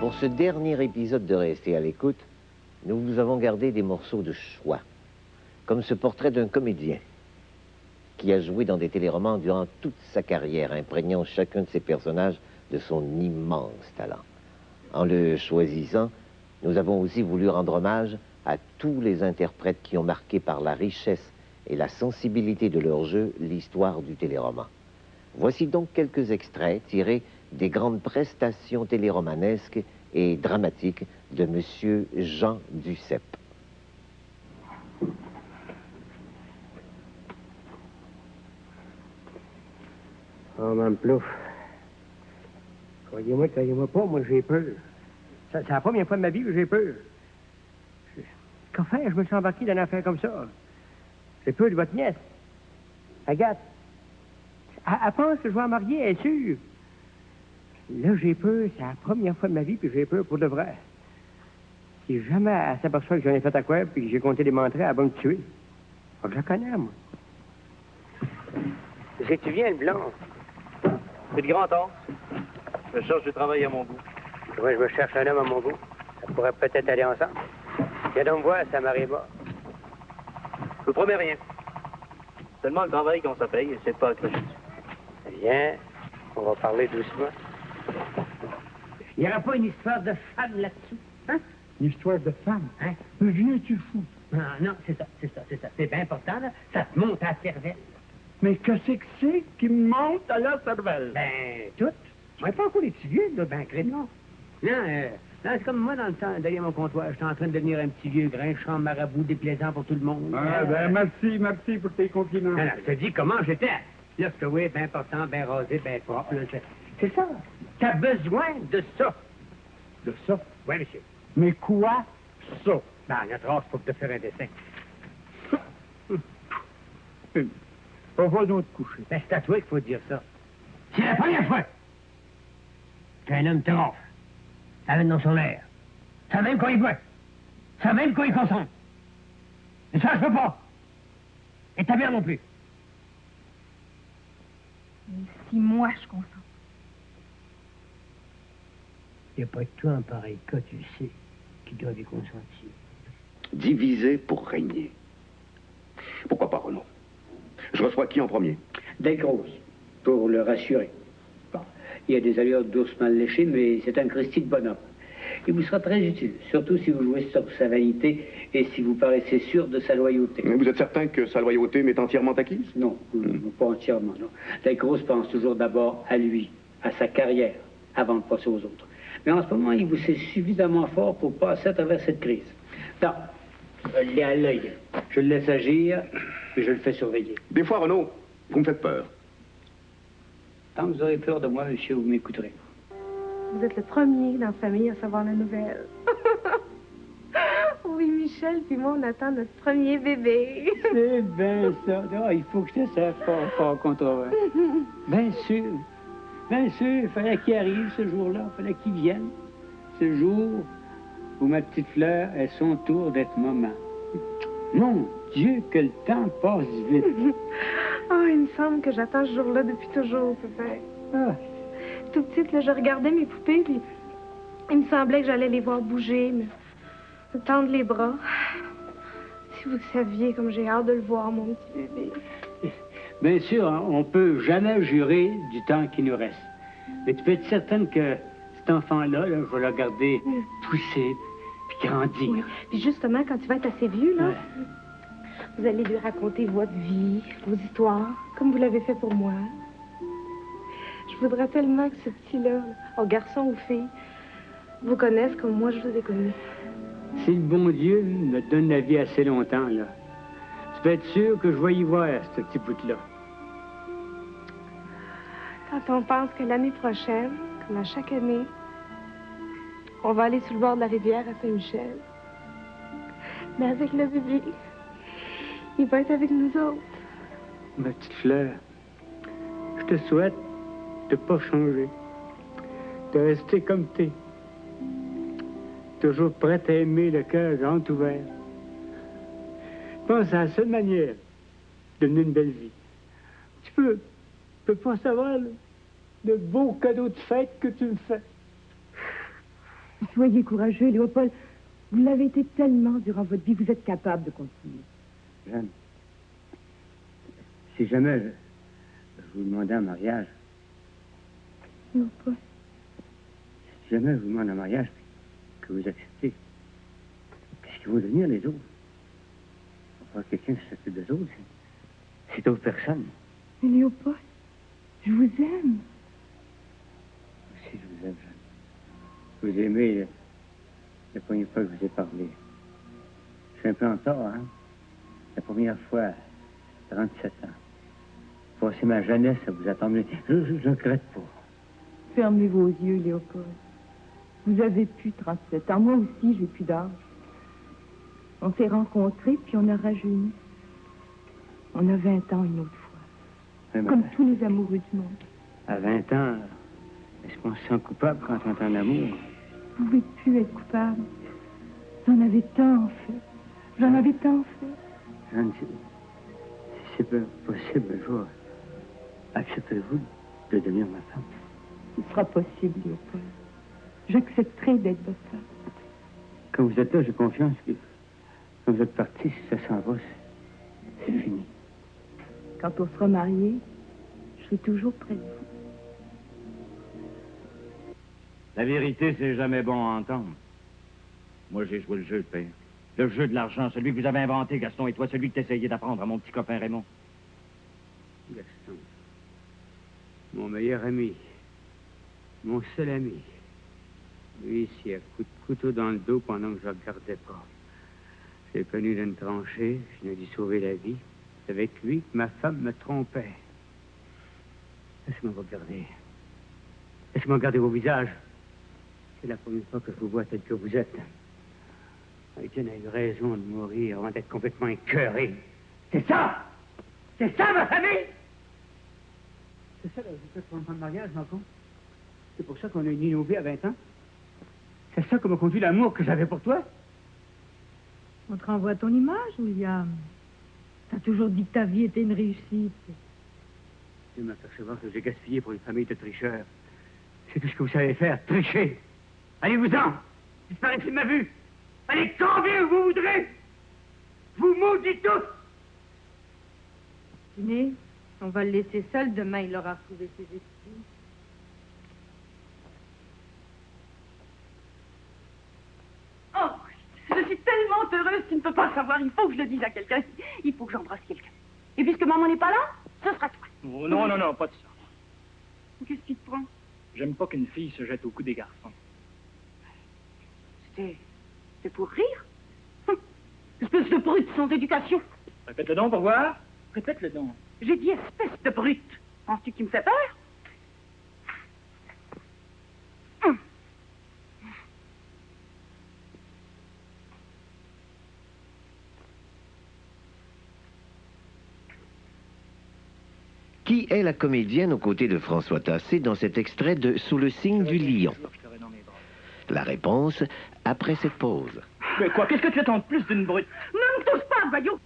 Pour ce dernier épisode de Rester à l'écoute, nous vous avons gardé des morceaux de choix, comme ce portrait d'un comédien qui a joué dans des téléromans durant toute sa carrière, imprégnant chacun de ses personnages de son immense talent. En le choisissant, nous avons aussi voulu rendre hommage à tous les interprètes qui ont marqué par la richesse et la sensibilité de leur jeu l'histoire du téléroman. Voici donc quelques extraits tirés des grandes prestations téléromanesques et dramatiques de M. Jean Duceppe. Oh, Mme Plouffe. Croyez-moi pas, moi j'ai peur. C'est la première fois de ma vie que j'ai peur. Qu'en faire, je me suis embarqué dans une affaire comme ça. J'ai peur de votre nièce. Agathe. Elle pense que je vais en marier, elle est sûre. Là, j'ai peur, c'est la première fois de ma vie, puis j'ai peur pour de vrai. Si jamais elle s'aperçoit que j'en ai fait à quoi, puis que j'ai compté des mentrées, elle va me tuer. Ah, je la connais, moi. Tu viens, le blanc? C'est le grand temps. Je cherche du travail à mon goût. Moi, je me cherche un homme à mon goût. Ça pourrait peut-être aller ensemble. Viens donc me voir, ça m'arrive pas. Je vous promets rien. Seulement le travail qu'on se paye, et c'est pas accroché. Viens, on va parler doucement. Il n'y aura pas une histoire de femme là-dessous, hein? Une histoire de femme? Hein? Mais viens-tu fou? Non, c'est ça. C'est bien important, là. Ça te monte à la cervelle. Mais qu'est-ce que c'est qui me monte à la cervelle? Ben, tout. Moi, pas encore les petits vieux, là, ben, crédit. Non, c'est comme moi dans le temps, derrière mon comptoir. J'étais en train de devenir un petit vieux grinchant marabout déplaisant pour tout le monde. Ah, ben, merci pour tes compliments. Non, je te dis comment j'étais. Là, je te vois bien portant, bien rasé, bien propre. Là, c'est ça. T'as besoin de ça. De ça? Oui, monsieur. Mais quoi, ça? Ben, notre âge pour te faire un dessin. On va donc te coucher. Ben, c'est à toi qu'il faut dire ça. C'est la première fois qu'un homme te ronfle. Ça amène dans son air. Ça même quand il boit. Ça même quand il consomme. Et ça, je peux pas. Et ta mère non plus. Mais si moi, je consens. Il n'y a pas que toi en pareil cas, tu sais, qui doit y consentir. Diviser pour régner. Pourquoi pas, Renaud? Je reçois qui en premier? Des grosses, pour le rassurer. Bon, il y a des allures d'ours mal léché, mais c'est un Christy de bonhomme. Il vous sera très utile, surtout si vous jouez sur sa vanité et si vous paraissez sûr de sa loyauté. Mais vous êtes certain que sa loyauté m'est entièrement acquise? Non, pas entièrement, non. Des grosses pense toujours d'abord à lui, à sa carrière, avant de passer aux autres. Mais en ce moment, il vous sait suffisamment fort pour passer à travers cette crise. Non, je l'ai à l'œil. Je le laisse agir, et je le fais surveiller. Des fois, Renaud, vous me faites peur. Tant que vous aurez peur de moi, monsieur, vous m'écouterez. Vous êtes le premier dans la famille à savoir la nouvelle. Oui, Michel, puis moi, on attend notre premier bébé. C'est bien ça. Ah, il faut que je te serve fort contre eux. Bien sûr. Bien sûr, il fallait qu'il arrive ce jour-là. Il fallait qu'il vienne. Ce jour où ma petite fleur est son tour d'être maman. Mon Dieu, que le temps passe vite. Oh, il me semble que j'attends ce jour-là depuis toujours, papa. Ah. Tout petite, là, je regardais mes poupées, puis il me semblait que j'allais les voir bouger, me tendre les bras. Si vous saviez comme j'ai hâte de le voir, mon petit bébé. Bien sûr, hein, on peut jamais jurer du temps qui nous reste. Mais tu peux être certaine que cet enfant-là, là, je vais le regarder pousser, puis grandir. Oui. Puis justement, quand tu vas être assez vieux, là, vous allez lui raconter votre vie, vos histoires, comme vous l'avez fait pour moi. Je voudrais tellement que ce petit-là, oh, garçon ou fille, vous connaisse comme moi je vous ai connu. Si le bon Dieu me donne la vie assez longtemps, là, tu peux être sûr que je vais y voir ce petit bout-là. Quand on pense que l'année prochaine, comme à chaque année, on va aller sur le bord de la rivière à Saint-Michel. Mais avec le bébé, il va être avec nous autres. Ma petite fleur, je te souhaite de ne pas changer, de rester comme t'es. Toujours prête à aimer, le cœur grand ouvert. Je pense à la seule manière de mener une belle vie. Tu peux pas savoir le beau cadeau de fête que tu me fais. Soyez courageux, Léopold. Vous l'avez été tellement durant votre vie, vous êtes capable de continuer. Jeanne, si jamais je vous demandais un mariage, Léopold. si jamais je vous demande un mariage, que vous acceptez, qu'est-ce qu'ils vont devenir les autres? Enfin, quelqu'un qui s'occupe des autres, c'est d'autres personnes. Mais Léopold, je vous aime. Aussi, je vous aime, Jeanne. Vous aimez la première fois que je vous ai parlé. Je suis un peu en tort, hein? La première fois, 37 ans. Passer ma jeunesse à vous attendre. Je regrette pas. Fermez vos yeux, Léopold. Vous avez plus 37 ans. Moi aussi, j'ai plus d'âge. On s'est rencontrés, puis on a rajeuni. On a 20 ans une autre fois. Oui, Comme tous les amoureux du monde. À 20 ans, est-ce qu'on se sent coupable quand on est en amour? Vous ne pouvez plus être coupable. J'en avais tant fait. J'en avais tant fait. Jeanne, si c'est pas possible un jour, accepterez-vous de devenir ma femme? Ce sera possible, Léopold. J'accepterai d'être votre femme. Quand vous êtes là, j'ai confiance que quand vous êtes parti, si ça s'en va, c'est fini. Quand on sera mariés, je serai toujours près de vous. La vérité, c'est jamais bon à entendre. Moi, j'ai joué le jeu, père. Le jeu de l'argent, celui que vous avez inventé, Gaston, et toi, celui que t'essayais d'apprendre à mon petit copain Raymond. Gaston, mon meilleur ami, mon seul ami. Lui, ici, à coup de couteau dans le dos pendant que je ne regardais pas. J'ai connu d'une tranchée, je lui ai dû sauver la vie. C'est avec lui que ma femme me trompait. Laissez-moi vous regarder. Laissez-moi regarder vos visages. C'est la première fois que je vous vois tel que vous êtes. Étienne a eu raison de mourir avant d'être complètement écœuré. C'est ça! C'est ça, ma famille! C'est ça le résultat de ton mariage, Marco? C'est pour ça qu'on a uni nos vies à 20 ans? C'est ça qui m'a conduit l'amour que j'avais pour toi? On te renvoie ton image, William. T'as toujours dit que ta vie était une réussite. Je m'apercevoir que j'ai gaspillé pour une famille de tricheurs. C'est tout ce que vous savez faire, tricher. Allez-vous-en! Disparaissez de ma vue! Allez combien vous voudrez! Vous maudis tous! Tenez, on va le laisser seul. Demain, il aura retrouvé ses esprits. Oh, je suis tellement heureuse, tu ne peux pas savoir. Il faut que je le dise à quelqu'un. Il faut que j'embrasse quelqu'un. Et puisque maman n'est pas là, ce sera toi. Oh, non, non, non, pas de ça. Qu'est-ce qui te prend? J'aime pas qu'une fille se jette au cou des garçons. C'est pour rire? Espèce de brute sans éducation. Répète-le donc pour voir. Répète-le donc. J'ai dit espèce de brute. Penses-tu qu'il me fait peur? Qui est la comédienne aux côtés de François Tassé dans cet extrait de Sous le signe du lion? La réponse après cette pause. Mais quoi, qu'est-ce que tu attends de plus d'une brute? Ne me touche pas, voyou!